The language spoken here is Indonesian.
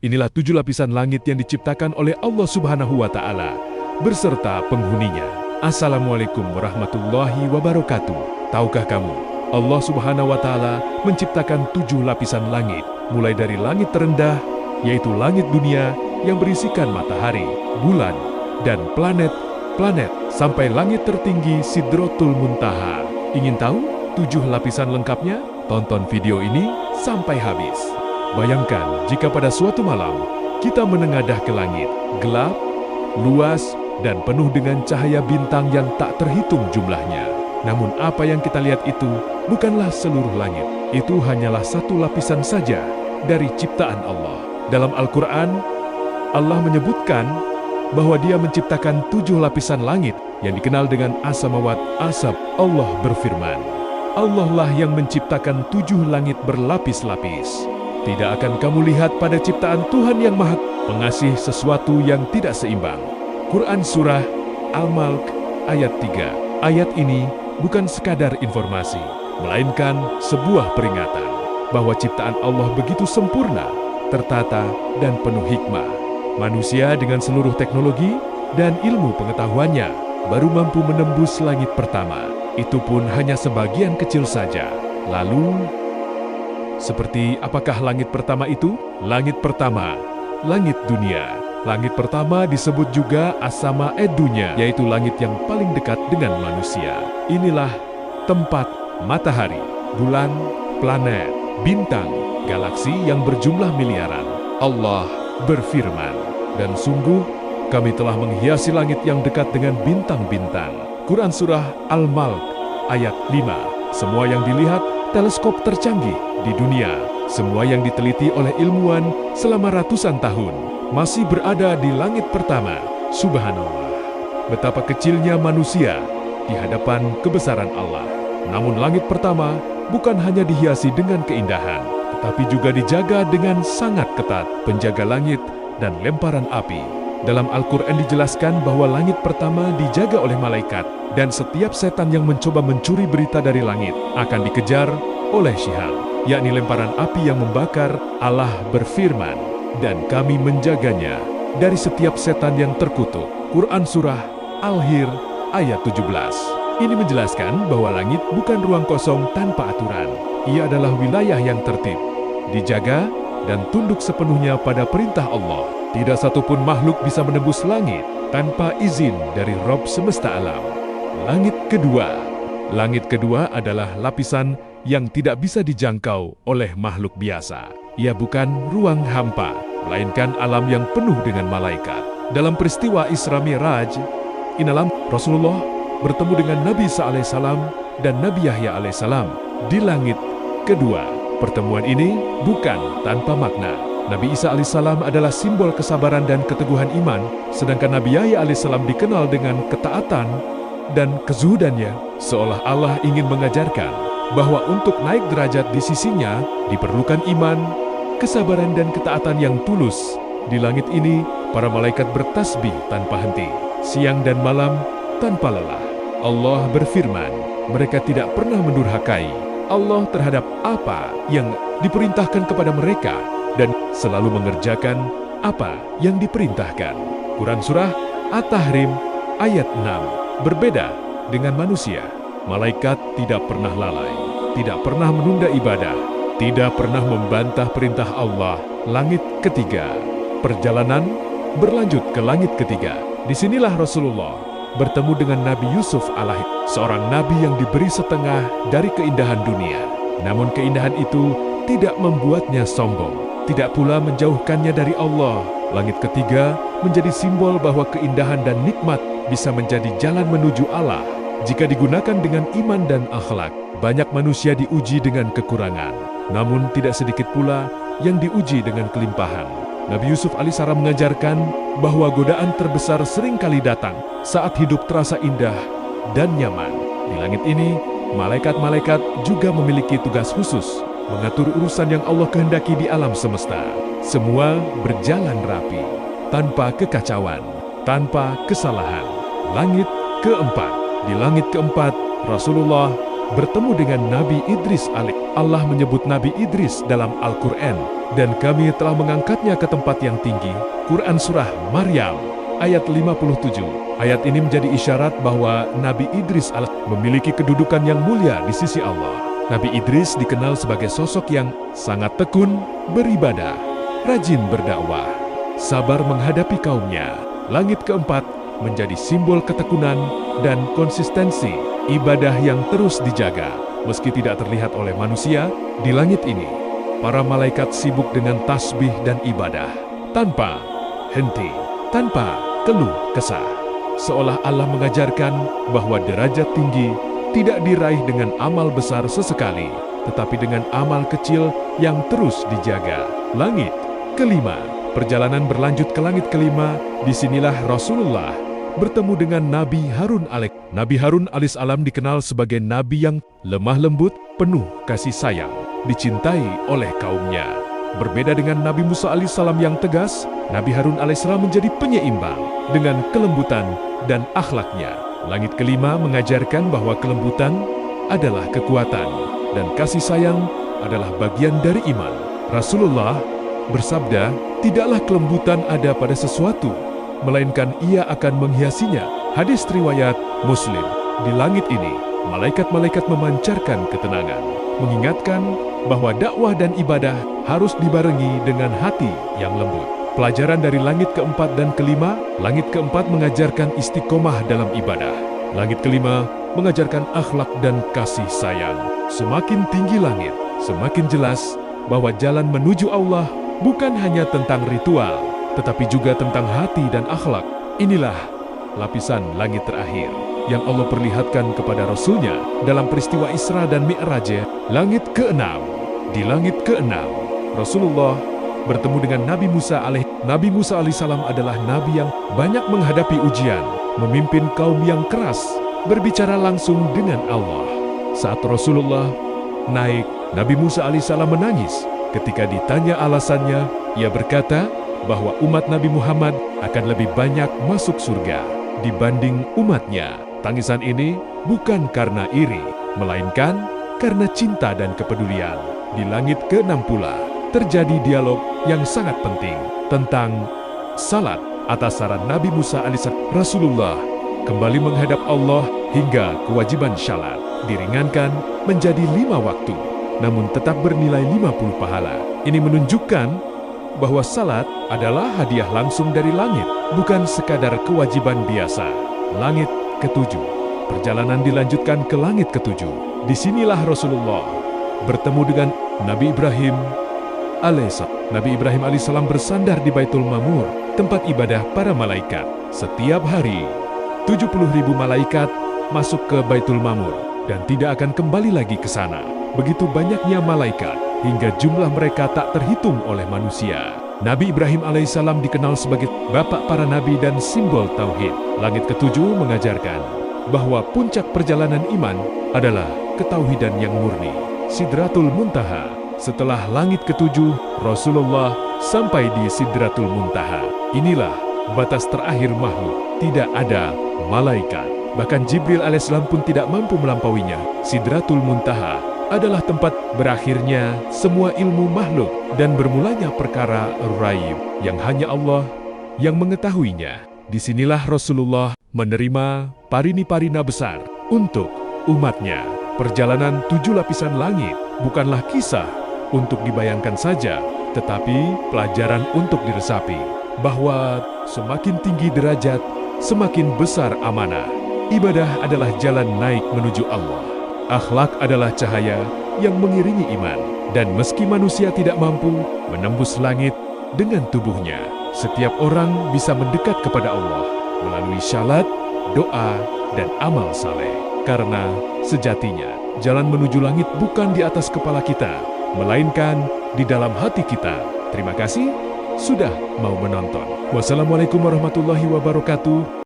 Inilah 7 lapisan langit yang diciptakan oleh Allah Subhanahu wa Ta'ala beserta penghuninya. Assalamualaikum warahmatullahi wabarakatuh. Tahukah kamu, Allah Subhanahu wa Ta'ala menciptakan 7 lapisan langit, mulai dari langit terendah, yaitu langit dunia yang berisikan matahari, bulan, dan planet-planet, sampai langit tertinggi Sidratul Muntaha. Ingin tahu 7 lapisan lengkapnya? Tonton video ini sampai habis. Bayangkan jika pada suatu malam kita menengadah ke langit, gelap, luas, dan penuh dengan cahaya bintang yang tak terhitung jumlahnya. Namun apa yang kita lihat itu bukanlah seluruh langit. Itu hanyalah satu lapisan saja dari ciptaan Allah. Dalam Al-Quran, Allah menyebutkan bahwa Dia menciptakan 7 lapisan langit yang dikenal dengan as-samawat asab. Allah berfirman, Allah lah yang menciptakan 7 langit berlapis-lapis. Tidak akan kamu lihat pada ciptaan Tuhan yang Maha Pengasih sesuatu yang tidak seimbang. Quran Surah Al-Mulk ayat 3. Ayat ini bukan sekadar informasi, melainkan sebuah peringatan bahwa ciptaan Allah begitu sempurna, tertata, dan penuh hikmah. Manusia dengan seluruh teknologi dan ilmu pengetahuannya baru mampu menembus langit pertama. Itu pun hanya sebagian kecil saja. Lalu, seperti apakah langit pertama itu? Langit pertama, langit dunia. Langit pertama disebut juga as-sama dunya, yaitu langit yang paling dekat dengan manusia. Inilah tempat matahari, bulan, planet, bintang, galaksi yang berjumlah miliaran. Allah berfirman, dan sungguh kami telah menghiasi langit yang dekat dengan bintang-bintang. Quran Surah Al-Mulk ayat 5. Semua yang dilihat teleskop tercanggih di dunia, semua yang diteliti oleh ilmuwan selama ratusan tahun, masih berada di langit pertama. Subhanallah, betapa kecilnya manusia di hadapan kebesaran Allah. Namun langit pertama bukan hanya dihiasi dengan keindahan, tetapi juga dijaga dengan sangat ketat penjaga langit dan lemparan api. Dalam Al-Quran dijelaskan bahwa langit pertama dijaga oleh malaikat, dan setiap setan yang mencoba mencuri berita dari langit akan dikejar oleh Syihab, yakni lemparan api yang membakar. Allah berfirman, dan kami menjaganya dari setiap setan yang terkutuk. Quran Surah Al-Hir ayat 17. Ini menjelaskan bahwa langit bukan ruang kosong tanpa aturan. Ia adalah wilayah yang tertib, dijaga, dan tunduk sepenuhnya pada perintah Allah. Tidak satupun makhluk bisa menembus langit tanpa izin dari Rabb semesta alam. Langit kedua. Langit kedua adalah lapisan yang tidak bisa dijangkau oleh makhluk biasa. Ia bukan ruang hampa, melainkan alam yang penuh dengan malaikat. Dalam peristiwa Isra Mi'raj, inalam Rasulullah bertemu dengan Nabi Isa alaihissalam dan Nabi Yahya alaihissalam di langit kedua. Pertemuan ini bukan tanpa makna. Nabi Isa alaihissalam adalah simbol kesabaran dan keteguhan iman, sedangkan Nabi Yahya alaihissalam dikenal dengan ketaatan dan kezuhudannya, seolah Allah ingin mengajarkan bahwa untuk naik derajat di sisinya diperlukan iman, kesabaran, dan ketaatan yang tulus. Di langit ini, para malaikat bertasbih tanpa henti, siang dan malam tanpa lelah. Allah berfirman, mereka tidak pernah mendurhakai Allah terhadap apa yang diperintahkan kepada mereka, dan selalu mengerjakan apa yang diperintahkan. Quran Surah At-Tahrim ayat 6. Berbeda dengan manusia, malaikat tidak pernah lalai, tidak pernah menunda ibadah, tidak pernah membantah perintah Allah. Langit ketiga. Perjalanan berlanjut ke langit ketiga. Disinilah Rasulullah bertemu dengan Nabi Yusuf alaihi, seorang nabi yang diberi setengah dari keindahan dunia. Namun keindahan itu tidak membuatnya sombong, tidak pula menjauhkannya dari Allah. Langit ketiga menjadi simbol bahwa keindahan dan nikmat bisa menjadi jalan menuju Allah jika digunakan dengan iman dan akhlak. Banyak manusia diuji dengan kekurangan, namun tidak sedikit pula yang diuji dengan kelimpahan. Nabi Yusuf alaihissalam mengajarkan bahwa godaan terbesar seringkali datang saat hidup terasa indah dan nyaman. Di langit ini, malaikat-malaikat juga memiliki tugas khusus mengatur urusan yang Allah kehendaki di alam semesta. Semua berjalan rapi, tanpa kekacauan, tanpa kesalahan. Langit keempat. Di langit keempat, Rasulullah bertemu dengan Nabi Idris alaih. Allah menyebut Nabi Idris dalam Al-Quran, dan kami telah mengangkatnya ke tempat yang tinggi. Quran Surah Maryam ayat 57. Ayat ini menjadi isyarat bahwa Nabi Idris alaih memiliki kedudukan yang mulia di sisi Allah. Nabi Idris dikenal sebagai sosok yang sangat tekun beribadah, rajin berdakwah, sabar menghadapi kaumnya. Langit keempat menjadi simbol ketekunan dan konsistensi ibadah yang terus dijaga. Meski tidak terlihat oleh manusia, di langit ini, para malaikat sibuk dengan tasbih dan ibadah, tanpa henti, tanpa keluh kesah. Seolah Allah mengajarkan bahwa derajat tinggi tidak diraih dengan amal besar sesekali, tetapi dengan amal kecil yang terus dijaga. Langit kelima, perjalanan berlanjut ke langit kelima. Disinilah Rasulullah bertemu dengan Nabi Harun alaih. Nabi Harun alaihissalam dikenal sebagai nabi yang lemah lembut, penuh kasih sayang, dicintai oleh kaumnya. Berbeda dengan Nabi Musa alaihissalam yang tegas, Nabi Harun alaihissalam menjadi penyeimbang dengan kelembutan dan akhlaknya. Langit kelima mengajarkan bahwa kelembutan adalah kekuatan dan kasih sayang adalah bagian dari iman. Rasulullah bersabda, "Tidaklah kelembutan ada pada sesuatu, melainkan ia akan menghiasinya." Hadis riwayat Muslim. Di langit ini, malaikat-malaikat memancarkan ketenangan, mengingatkan bahwa dakwah dan ibadah harus dibarengi dengan hati yang lembut. Pelajaran dari langit keempat dan kelima. Langit keempat mengajarkan istiqomah dalam ibadah. Langit kelima mengajarkan akhlak dan kasih sayang. Semakin tinggi langit, semakin jelas bahwa jalan menuju Allah bukan hanya tentang ritual, tetapi juga tentang hati dan akhlak. Inilah lapisan langit terakhir yang Allah perlihatkan kepada Rasul-Nya dalam peristiwa Isra dan Mi'raj. Langit keenam. Di langit keenam, Rasulullah bertemu dengan Nabi Musa alaih. Nabi Musa alaihissalam adalah nabi yang banyak menghadapi ujian, memimpin kaum yang keras, berbicara langsung dengan Allah. Saat Rasulullah naik, Nabi Musa alaihissalam menangis. Ketika ditanya alasannya, ia berkata bahwa umat Nabi Muhammad akan lebih banyak masuk surga dibanding umatnya. Tangisan ini bukan karena iri, melainkan karena cinta dan kepedulian. Di langit ke-6 pula, terjadi dialog yang sangat penting tentang salat. Atas saran Nabi Musa alaihissalam, Rasulullah kembali menghadap Allah hingga kewajiban salat diringankan menjadi 5 waktu, namun tetap bernilai 50 pahala. Ini menunjukkan bahwa salat adalah hadiah langsung dari langit, bukan sekadar kewajiban biasa. Langit ke-7. Perjalanan dilanjutkan ke langit ke-7. Disinilah Rasulullah bertemu dengan Nabi Ibrahim alaihissalam. Nabi Ibrahim alaihissalam bersandar di Baitul Mamur, tempat ibadah para malaikat. Setiap hari, 70.000 malaikat masuk ke Baitul Mamur dan tidak akan kembali lagi ke sana. Begitu banyaknya malaikat, hingga jumlah mereka tak terhitung oleh manusia. Nabi Ibrahim alaihissalam dikenal sebagai bapak para nabi dan simbol tauhid. Langit ke-7 mengajarkan bahwa puncak perjalanan iman adalah ketauhidan yang murni. Sidratul Muntaha. Setelah langit ke-7, Rasulullah sampai di Sidratul Muntaha. Inilah batas terakhir makhluk. Tidak ada malaikat. Bahkan Jibril alaihissalam pun tidak mampu melampauinya. Sidratul Muntaha adalah tempat berakhirnya semua ilmu makhluk dan bermulanya perkara ghaib yang hanya Allah yang mengetahuinya. Disinilah Rasulullah menerima parina besar untuk umatnya. Perjalanan 7 lapisan langit bukanlah kisah untuk dibayangkan saja, tetapi pelajaran untuk diresapi, bahwa semakin tinggi derajat, semakin besar amanah. Ibadah adalah jalan naik menuju Allah. Akhlak adalah cahaya yang mengiringi iman. Dan meski manusia tidak mampu menembus langit dengan tubuhnya, setiap orang bisa mendekat kepada Allah melalui syalat, doa, dan amal saleh. Karena sejatinya, jalan menuju langit bukan di atas kepala kita, melainkan di dalam hati kita. Terima kasih sudah mau menonton. Wassalamualaikum warahmatullahi wabarakatuh.